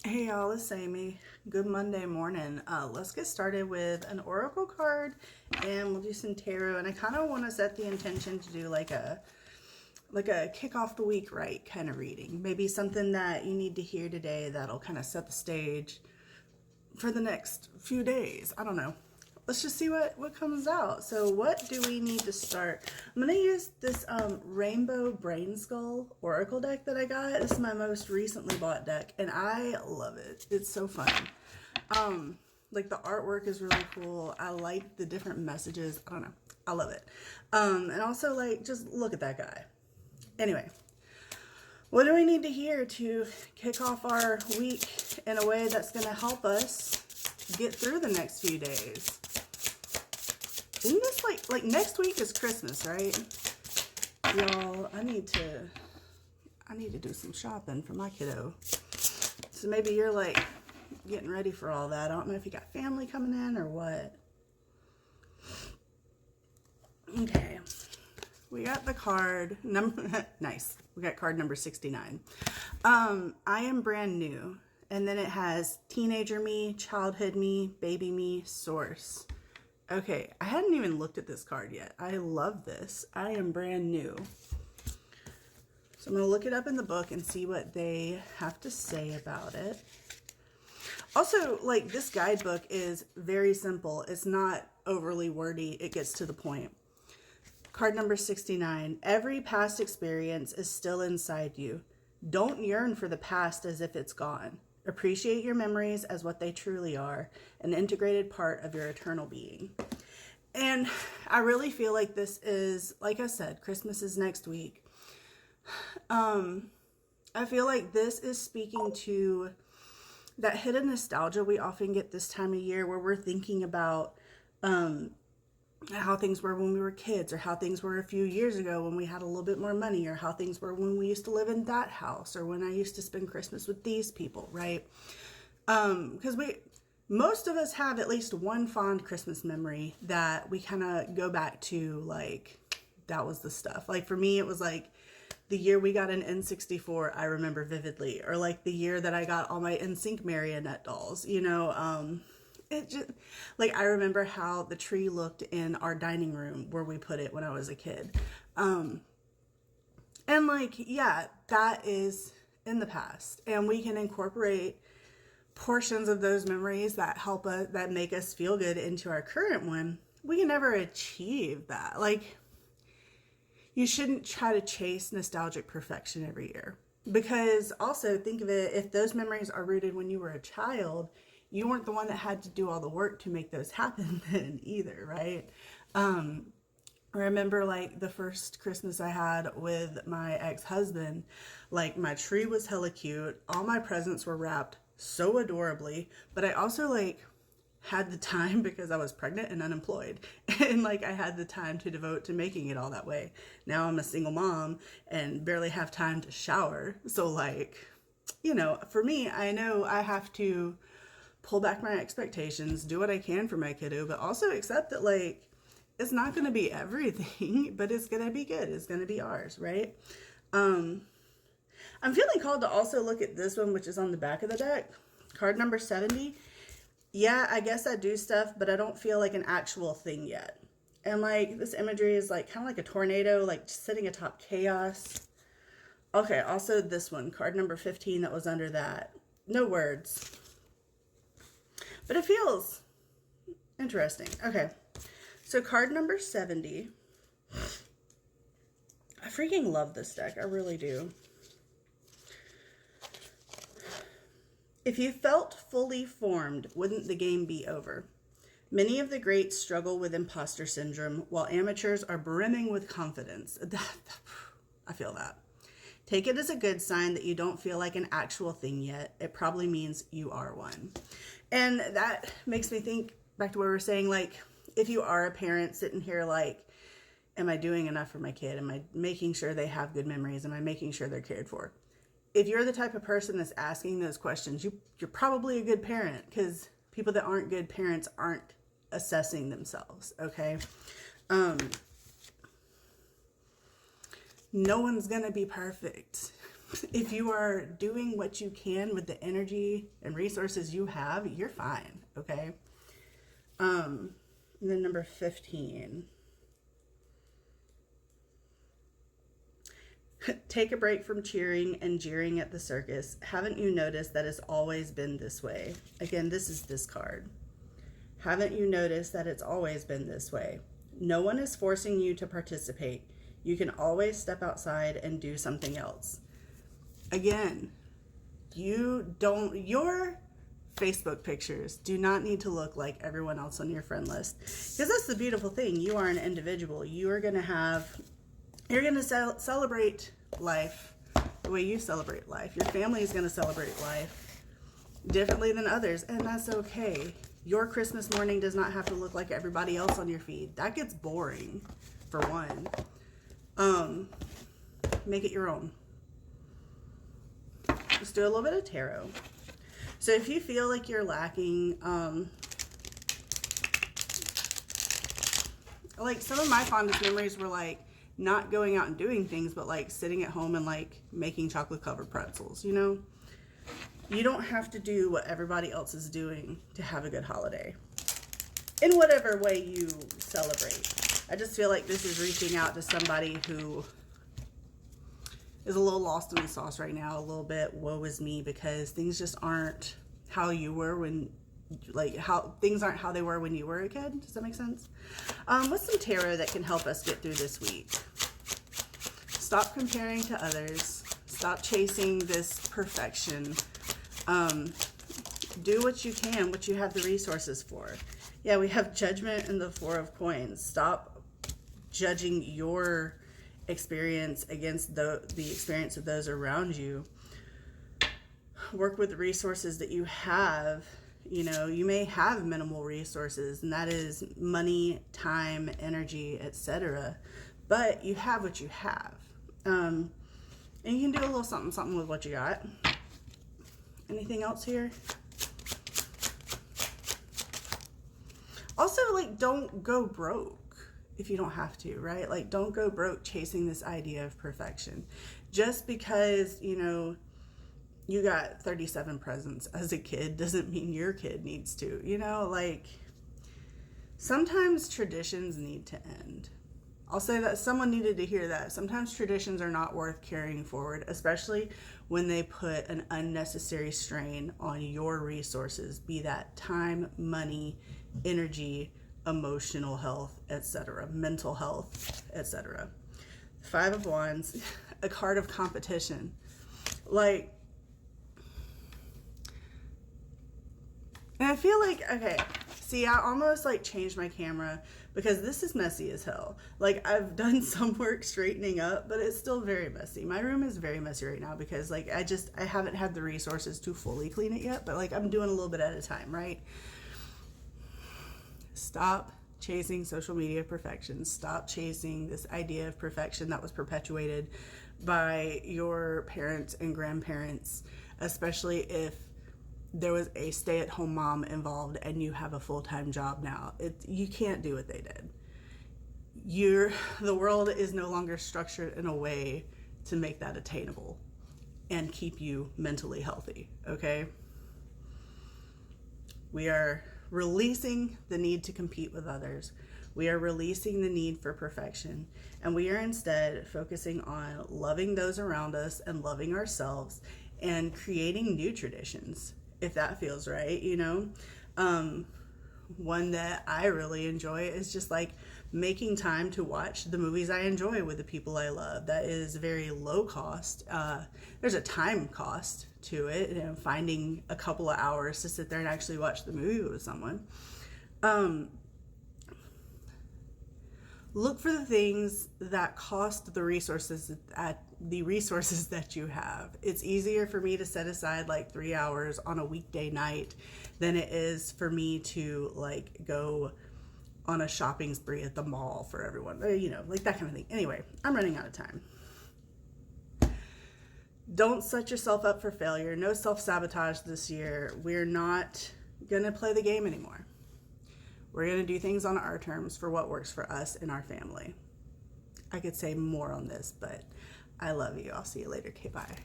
Hey y'all, it's Amy. Good Monday morning. Let's get started with an oracle card and we'll do some tarot. And I kind of want to set the intention to do like a kick off the week right kind of reading. Maybe something that you need to hear today that'll kind of set the stage for the next few days. I don't know. Let's just see what comes out. So what do we need to start? I'm going to use this Rainbow Brain Skull Oracle deck that I got. This is my most recently bought deck, and I love it. It's so fun. Like the artwork is really cool. I like the different messages. I don't know. I love it. And also, like, just look at that guy. Anyway, what do we need to hear to kick off our week in a way that's going to help us get through the next few days? Isn't this like next week is Christmas, right? Y'all, I need to do some shopping for my kiddo. So maybe you're like getting ready for all that. I don't know if you got family coming in or what. Okay. We got the card number nice. We got card number 69. I am brand new. And then it has teenager me, childhood me, baby me, source. Okay, I hadn't even looked at this card yet. I love this. I am brand new. So I'm going to look it up in the book and see what they have to say about it. Also, like, this guidebook is very simple. It's not overly wordy. It gets to the point. Card number 69. Every past experience is still inside you. Don't yearn for the past as if it's gone. Appreciate your memories as what they truly are, an integrated part of your eternal being. And I really feel like this is, like I said, Christmas is next week. I feel like this is speaking to that hidden nostalgia we often get this time of year where we're thinking about how things were when we were kids, or how things were a few years ago when we had a little bit more money, or how things were when we used to live in that house, or when I used to spend Christmas with these people, right? Because most of us have at least one fond Christmas memory that we kind of go back to, like, that was the stuff. Like, for me, it was like the year we got an N64, I remember vividly, or like the year that I got all my NSYNC marionette dolls, it just, like, I remember how the tree looked in our dining room where we put it when I was a kid. And like, yeah, that is in the past, and we can incorporate portions of those memories that help us, that make us feel good, into our current one. We can never achieve that. Like, you shouldn't try to chase nostalgic perfection every year, because also think of it, if those memories are rooted when you were a child, you weren't the one that had to do all the work to make those happen then either, right? I remember, like, the first Christmas I had with my ex-husband, like, my tree was hella cute. All my presents were wrapped so adorably, but I also, like, had the time because I was pregnant and unemployed. And, like, I had the time to devote to making it all that way. Now I'm a single mom and barely have time to shower. So, like, for me, I know I have to pull back my expectations, do what I can for my kiddo, but also accept that, like, it's not going to be everything, but it's going to be good. It's going to be ours, right? I'm feeling called to also look at this one, which is on the back of the deck. Card number 70. Yeah, I guess I do stuff, but I don't feel like an actual thing yet. And, like, this imagery is, like, kind of like a tornado, like, sitting atop chaos. Okay, also this one, card number 15 that was under that. No words. But it feels interesting. Okay, so card number 70. I freaking love this deck. I really do. If you felt fully formed, wouldn't the game be over? Many of the greats struggle with imposter syndrome, while amateurs are brimming with confidence. I feel that. Take it as a good sign that you don't feel like an actual thing yet. It probably means you are one. And that makes me think back to what we were saying, like, if you are a parent sitting here like, am I doing enough for my kid? Am I making sure they have good memories? Am I making sure they're cared for? If you're the type of person that's asking those questions, you're probably a good parent, because people that aren't good parents aren't assessing themselves, okay? No one's gonna be perfect. if you are doing what you can with the energy and resources you have, you're fine, okay? And then number 15. Take a break from cheering and jeering at the circus. Haven't you noticed that it's always been this way? Again, this is this card. Haven't you noticed that it's always been this way? No one is forcing you to participate. You can always step outside and do something else. Again, your Facebook pictures do not need to look like everyone else on your friend list. Because that's the beautiful thing. You are an individual. You're going to celebrate life the way you celebrate life. Your family is going to celebrate life differently than others, and that's okay. Your Christmas morning does not have to look like everybody else on your feed. That gets boring, for one. Make it your own. Just do a little bit of tarot. So if you feel like you're lacking, like some of my fondest memories were like not going out and doing things, but like sitting at home and like making chocolate covered pretzels, you know? You don't have to do what everybody else is doing to have a good holiday. In whatever way you celebrate. I just feel like this is reaching out to somebody who is a little lost in the sauce right now, a little bit woe is me, because things just aren't how you were when, like, how things aren't how they were when you were a kid. Does that make sense? What's some tarot that can help us get through this week? Stop comparing to others. Stop chasing this perfection. Do what you can, what you have the resources for. Yeah, we have Judgment and the Four of Coins. Stop judging your experience against the experience of those around you. Work with the resources that you have. You know, you may have minimal resources, and that is money, time, energy, etc. But you have what you have. And you can do a little something with what you got. Anything else here? Also, like, don't go broke if you don't have to, right? Like, don't go broke chasing this idea of perfection. Just because, you know, you got 37 presents as a kid doesn't mean your kid needs to, you know? Like, sometimes traditions need to end. I'll say that someone needed to hear that. Sometimes traditions are not worth carrying forward, especially when they put an unnecessary strain on your resources, be that time, money, energy, emotional health, etc., mental health, etc. Five of Wands, a card of competition. Like, and I feel like, okay, see, I almost like changed my camera because this is messy as hell. Like, I've done some work straightening up, but it's still very messy. My room is very messy right now because like I haven't had the resources to fully clean it yet, but like I'm doing a little bit at a time, right? Stop chasing social media perfection. Stop chasing this idea of perfection that was perpetuated by your parents and grandparents, especially if there was a stay-at-home mom involved and you have a full-time job now. You can't do what they did. The world is no longer structured in a way to make that attainable and keep you mentally healthy, okay? We are releasing the need to compete with others. We are releasing the need for perfection, and we are instead focusing on loving those around us and loving ourselves and creating new traditions, if that feels right, you know? One that I really enjoy is just like making time to watch the movies I enjoy with the people I love. That is very low cost. There's a time cost to it, you know, finding a couple of hours to sit there and actually watch the movie with someone. Look for the things that cost the resources that you have. It's easier for me to set aside like 3 hours on a weekday night than it is for me to like go on a shopping spree at the mall for everyone, you know, like that kind of thing. Anyway, I'm running out of time. Don't set yourself up for failure. No self-sabotage this year. We're not gonna play the game anymore. We're gonna do things on our terms for what works for us and our family. I could say more on this, but I love you. I'll see you later. Okay, bye.